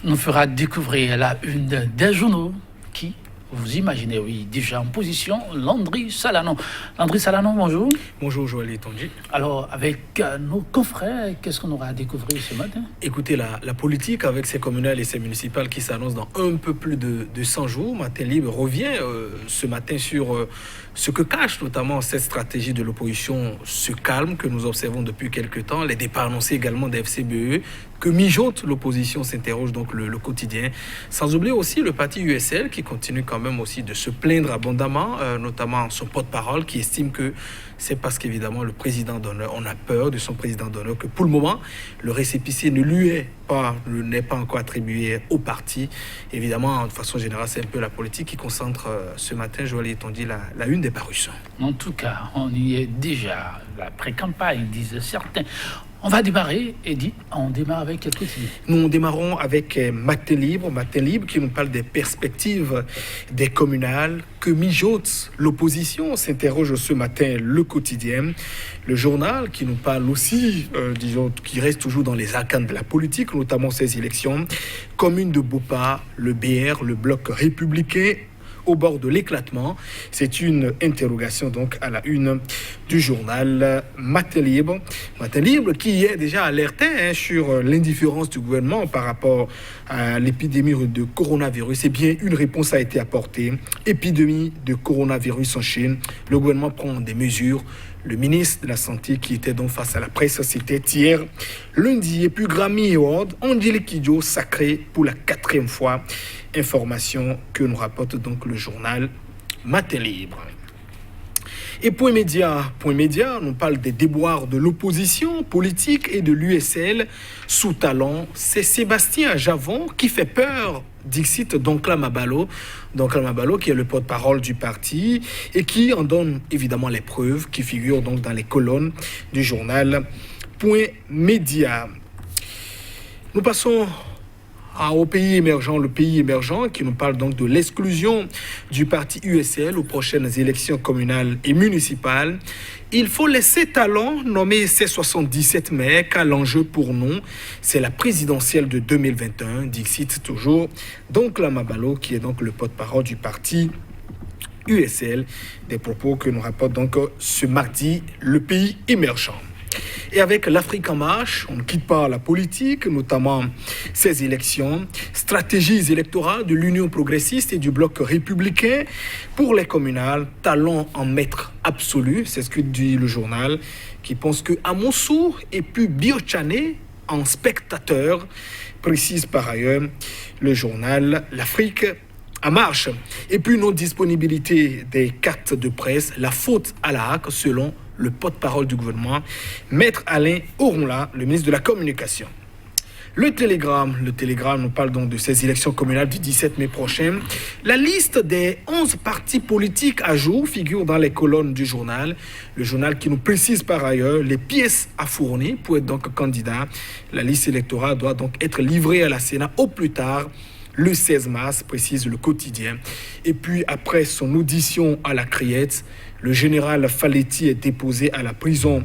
nous fera découvrir la une des journaux qui, vous imaginez, oui, déjà en position, Landry Salanon. Landry Salanon, bonjour. Bonjour Joël Etonji. Alors, avec nos confrères, qu'est-ce qu'on aura à découvrir ce matin? Écoutez, la politique avec ses communales et ses municipales qui s'annoncent dans un peu plus de 100 jours, Matin Libre revient ce matin sur ce que cache notamment cette stratégie de l'opposition, ce calme que nous observons depuis quelques temps, les départs annoncés également des FCBE, que mijote l'opposition, s'interroge donc le quotidien. Sans oublier aussi le parti USL qui continue quand même aussi de se plaindre abondamment, notamment son porte-parole qui estime que c'est parce qu'évidemment le président d'honneur, on a peur de son président d'honneur, que pour le moment le récépissé n'est pas encore attribué au parti. Évidemment, de façon générale, c'est un peu la politique qui concentre ce matin, Joël Etonji, la une des parutions. En tout cas, on y est déjà, la pré-campagne, disent certains. On va démarrer, Eddy, on démarre avec quel quotidien? Nous démarrons avec Matin Libre qui nous parle des perspectives des communales, que mijote l'opposition, s'interroge ce matin le quotidien. Le journal qui nous parle aussi, qui reste toujours dans les arcanes de la politique, notamment ces élections. Commune de Bopa, le BR, le bloc républicain, au bord de l'éclatement. C'est une interrogation donc à la une du journal Matin Libre. Matin Libre qui est déjà alerté sur l'indifférence du gouvernement par rapport à l'épidémie de coronavirus. Eh bien, une réponse a été apportée. Épidémie de coronavirus en Chine. Le gouvernement prend des mesures. Le ministre de la Santé qui était donc face à la presse, c'était hier lundi. Et puis Grammy Award, Angélique Kidjo sacré pour la 4e fois. Information que nous rapporte donc le journal Matin Libre. Et Point Média, nous parle des déboires de l'opposition politique et de l'USL sous talent. C'est Sébastien Javon qui fait peur, dixit Donkla Mabalo. Donkla Mabalo qui est le porte-parole du parti et qui en donne évidemment les preuves qui figurent donc dans les colonnes du journal Point Média. Nous passons au pays émergent, le pays émergent qui nous parle donc de l'exclusion du parti USL aux prochaines élections communales et municipales. Il faut laisser Talon nommer ses 77 maires, car l'enjeu pour nous, c'est la présidentielle de 2021, dixit toujours donc Mabalo, qui est donc le porte-parole du parti USL, des propos que nous rapporte donc ce mardi le pays émergent. Et avec l'Afrique en marche, on ne quitte pas la politique, notamment ces élections, stratégies électorales de l'Union progressiste et du bloc républicain pour les communales, talent en maître absolu, c'est ce que dit le journal, qui pense que Amonsou et puis Biochane en spectateur, précise par ailleurs le journal l'Afrique en marche. Et puis non-disponibilité des cartes de presse, la faute à la HAC selon le porte-parole du gouvernement, Maître Alain Oronla, le ministre de la Communication. Le Télégramme nous parle donc de ces élections communales du 17 mai prochain. La liste des 11 partis politiques à jour figure dans les colonnes du journal. Le journal qui nous précise par ailleurs les pièces à fournir pour être donc candidat. La liste électorale doit donc être livrée à la Sénat au plus tard le 16 mars, précise le quotidien. Et puis, après son audition à la Criette, le général Faletti est déposé à la prison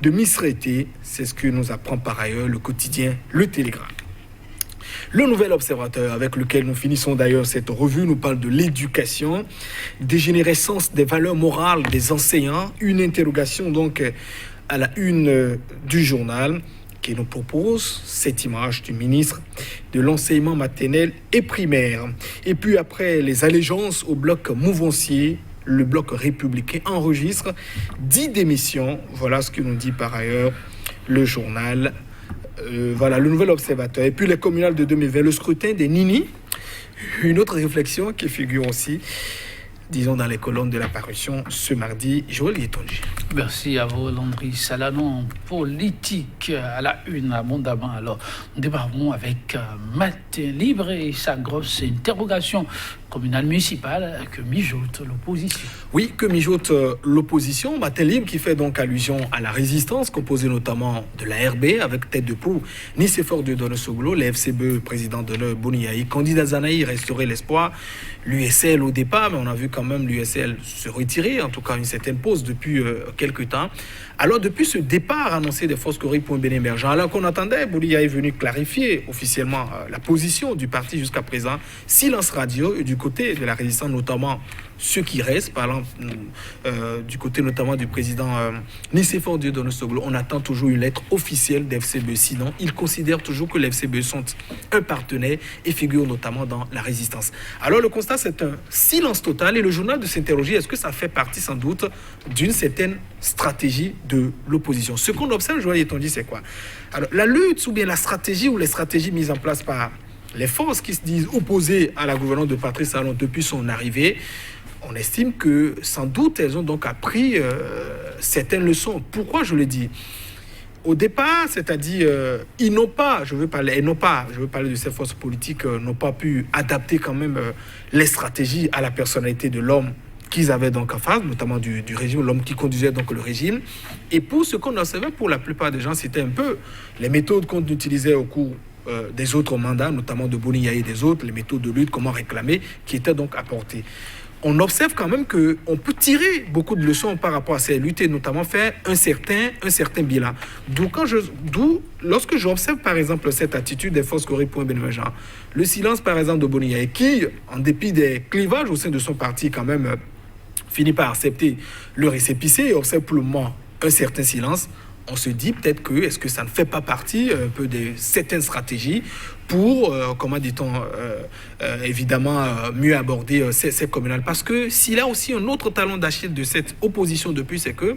de Misrété. C'est ce que nous apprend par ailleurs le quotidien Le Télégramme. Le Nouvel Observateur, avec lequel nous finissons d'ailleurs cette revue, nous parle de l'éducation, dégénérescence des valeurs morales des enseignants. Une interrogation donc à la une du journal, qui nous propose cette image du ministre de l'enseignement maternel et primaire. Et puis après les allégeances au bloc mouvancier, le bloc républicain enregistre 10 démissions. Voilà ce que nous dit par ailleurs le journal. Le Nouvel Observateur. Et puis les communales de 2020, le scrutin des Nini. Une autre réflexion qui figure aussi, disons, dans les colonnes de la parution ce mardi. Joël Etonji. Merci à vous, Landry Salanon. Politique à la une abondamment. Alors, nous démarrons avec Matin Libre et sa grosse interrogation communal municipal que mijote l'opposition. Oui, que mijote l'opposition. Matin Libre qui fait donc allusion à la résistance, composée notamment de la RB, avec tête de proue Nicéphore Dieudonné Soglo, le FCBE, président de Boniaï, candidat Zanaï, restaurer l'espoir. L'USL au départ, mais on a vu quand même l'USL se retirer, en tout cas une certaine pause depuis quelques temps. Alors depuis ce départ annoncé des forces Corée pour un bien émergent, alors qu'on attendait, Boulia est venu clarifier officiellement la position du parti jusqu'à présent, silence radio et du côté de la résistance, notamment ceux qui restent, parlant du côté notamment du président Nicéphore Dieudonné Soglo, on attend toujours une lettre officielle d'FCBE. Sinon, ils considèrent toujours que les FCBE sont un partenaire et figurent notamment dans la résistance. Alors le constat, c'est un silence total et le journal de s'interroger, est-ce que ça fait partie sans doute d'une certaine stratégie de l'opposition? Ce qu'on observe, Joël Etonji, c'est quoi? Alors la lutte ou bien la stratégie ou les stratégies mises en place par les forces qui se disent opposées à la gouvernance de Patrice Talon depuis son arrivée, on estime que sans doute elles ont donc appris certaines leçons. Pourquoi je le dis? Au départ, c'est-à-dire ils n'ont pas, je veux parler de ces forces politiques, n'ont pas pu adapter quand même les stratégies à la personnalité de l'homme qu'ils avaient donc en face, notamment du régime, l'homme qui conduisait donc le régime. Et pour ce qu'on observait pour la plupart des gens, c'était un peu les méthodes qu'on utilisait au cours des autres mandats, notamment de Boniaï et des autres, les méthodes de lutte, comment réclamer, qui étaient donc apportées. On observe quand même qu'on peut tirer beaucoup de leçons par rapport à ces luttes et notamment faire un certain bilan. Lorsque j'observe par exemple cette attitude des forces Corée pour un bien émergent, le silence par exemple de Boniaï, qui, en dépit des clivages au sein de son parti, quand même finit par accepter le récépissé et observe pour le moment un certain silence, on se dit peut-être que est-ce que ça ne fait pas partie un peu de certaines stratégies pour, comment dit-on, évidemment, mieux aborder ces communales. Parce que s'il y a aussi un autre talon d'Achille de cette opposition depuis, c'est qu'il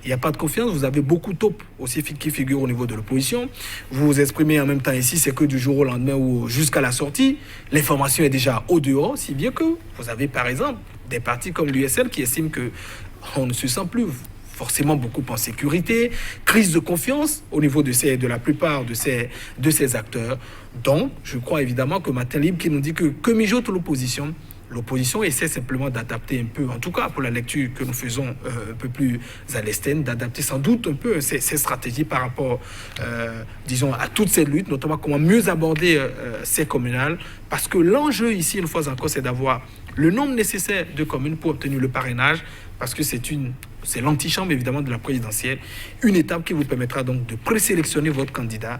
n'y a pas de confiance. Vous avez beaucoup de taupes aussi qui figurent au niveau de l'opposition. Vous vous exprimez en même temps ici, c'est que du jour au lendemain ou jusqu'à la sortie, l'information est déjà au dehors, si bien que vous avez par exemple des partis comme l'USL qui estiment qu'on ne se sent plus forcément beaucoup en sécurité, crise de confiance au niveau de la plupart de ces acteurs. Donc, je crois évidemment que Matin Libre qui nous dit que mijote l'opposition essaie simplement d'adapter un peu, en tout cas pour la lecture que nous faisons un peu plus à l'Estène, d'adapter sans doute un peu ces stratégies par rapport, disons, à toutes ces luttes, notamment comment mieux aborder ces communales, parce que l'enjeu ici, une fois encore, c'est d'avoir le nombre nécessaire de communes pour obtenir le parrainage, parce que c'est l'antichambre évidemment de la présidentielle, une étape qui vous permettra donc de présélectionner votre candidat.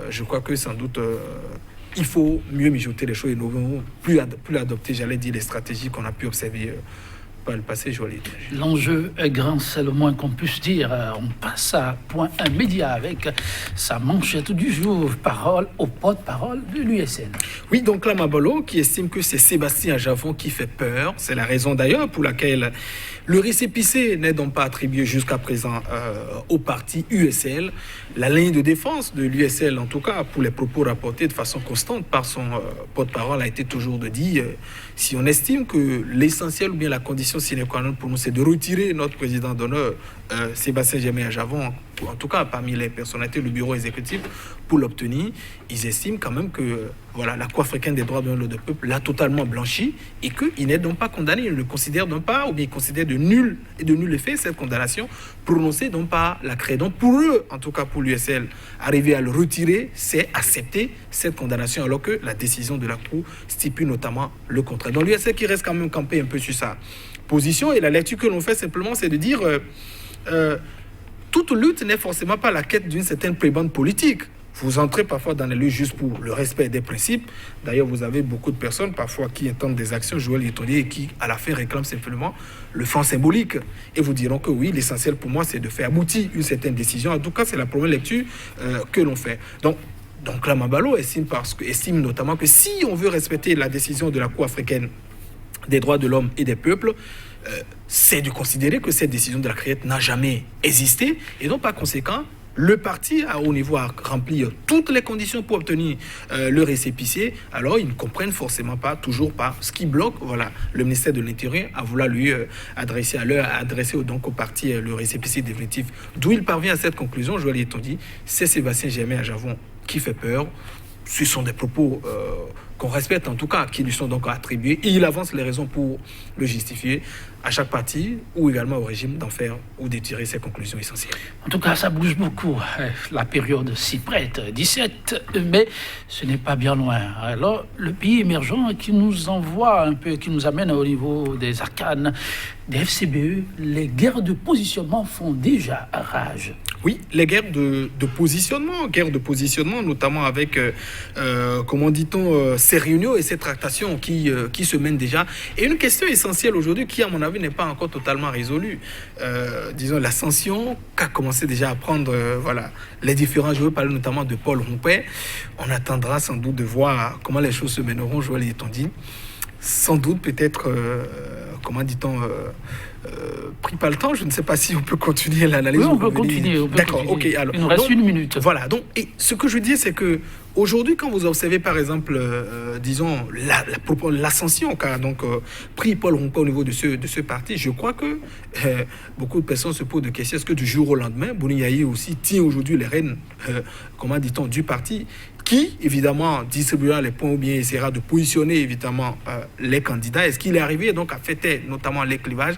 Je crois que sans doute il faut mieux mijoter les choses et plus adopter, j'allais dire, les stratégies qu'on a pu observer par le passé. L'enjeu est grand, c'est le moins qu'on puisse dire. On passe à point 1 média avec sa manchette du jour, parole au porte-parole de l'USN. Oui, donc là, Mabolo qui estime que c'est Sébastien Javon qui fait peur. C'est la raison d'ailleurs pour laquelle le récépissé n'est donc pas attribué jusqu'à présent au parti USL. La ligne de défense de l'USL, en tout cas pour les propos rapportés de façon constante par son porte-parole, a été toujours de dire si on estime que l'essentiel ou bien la condition sine qua non pour nous, c'est de retirer notre président d'honneur, Sébastien Germain Javon, en tout cas parmi les personnalités du bureau exécutif, pour l'obtenir, ils estiment quand même que voilà, la Cour africaine des droits de l'homme et du peuple l'a totalement blanchi et qu'il n'est donc pas condamné. Il ne le considère donc pas, ou bien il considère de nul effet cette condamnation prononcée donc par la CRE. Donc pour eux, en tout cas pour l'USL, arriver à le retirer, c'est accepter cette condamnation, alors que la décision de la Cour stipule notamment le contraire. Donc l'USL qui reste quand même campé un peu sur sa position, et la lecture que l'on fait simplement, c'est de dire toute lutte n'est forcément pas la quête d'une certaine prébande politique. Vous entrez parfois dans les luttes juste pour le respect des principes. D'ailleurs, vous avez beaucoup de personnes parfois qui entendent des actions, Joël Etonji, et qui, à la fin, réclament simplement le franc symbolique. Et vous diront que oui, l'essentiel pour moi, c'est de faire aboutir une certaine décision. En tout cas, c'est la première lecture que l'on fait. Donc là, Mabalo estime notamment que si on veut respecter la décision de la Cour africaine des droits de l'homme et des peuples, c'est de considérer que cette décision de la CRE n'a jamais existé. Et donc, par conséquent, le parti à haut niveau a rempli toutes les conditions pour obtenir le récépissé. Alors ils ne comprennent forcément toujours pas ce qui bloque le ministère de l'Intérieur à vouloir lui adresser donc au parti le récépissé définitif. D'où il parvient à cette conclusion, je l'ai dit, c'est Sébastien Germain Javon qui fait peur. Ce sont des propos qu'on respecte en tout cas, qui lui sont donc attribuées. Et il avance les raisons pour le justifier à chaque parti ou également au régime d'en faire ou de tirer ses conclusions essentielles. En tout cas, ça bouge beaucoup. La période s'y prête. 17 mai, ce n'est pas bien loin. Alors, le pays émergent qui nous envoie un peu, qui nous amène au niveau des arcanes, des FCBE, les guerres de positionnement font déjà rage. Oui, les guerres de positionnement, notamment avec, comment dit-on, ces réunions et ces tractations qui se mènent déjà. Et une question essentielle aujourd'hui qui, à mon avis, n'est pas encore totalement résolue. Disons, l'ascension qu'a commencé déjà à prendre voilà, les différents joueurs, parler notamment de Paul Rompé. On attendra sans doute de voir comment les choses se mèneront, Joël et Tondine. Sans doute, peut-être, comment dit-on, pris pas le temps, je ne sais pas si on peut continuer l'analyse. Oui, on peut continuer. D'accord, ok. Alors, il nous reste une minute. Voilà, donc, et ce que je dis, c'est que aujourd'hui, quand vous observez, par exemple, disons, l'ascension qu'a donc pris Paul Rompé au niveau de ce parti, je crois que beaucoup de personnes se posent des questions. Est-ce que du jour au lendemain, Boni Yayi aussi tient aujourd'hui les rênes, comment dit-on, du parti, qui, évidemment, distribuera les points ou bien essaiera de positionner, évidemment, les candidats. Est-ce qu'il est arrivé, donc, à fêter, notamment, les clivages?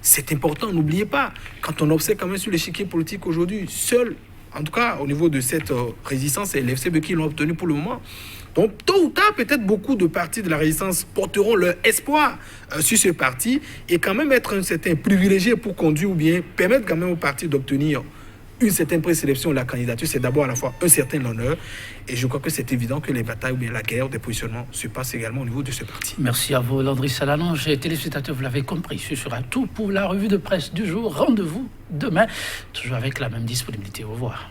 C'est important, n'oubliez pas, quand on observe quand même sur l'échiquier politique aujourd'hui, seul, en tout cas, au niveau de cette résistance, c'est l'FCB qui l'ont obtenu pour le moment. Donc, tôt ou tard, peut-être beaucoup de partis de la résistance porteront leur espoir sur ce parti et quand même être un certain privilégié pour conduire ou bien permettre quand même au parti d'obtenir une certaine présélection de la candidature. C'est d'abord à la fois un certain honneur et je crois que c'est évident que les batailles ou bien la guerre des positionnements se passent également au niveau de ce parti. Merci à vous, Landry Salange. Téléspectateurs, vous l'avez compris, ce sera tout pour la revue de presse du jour. Rendez-vous demain, toujours avec la même disponibilité. Au revoir.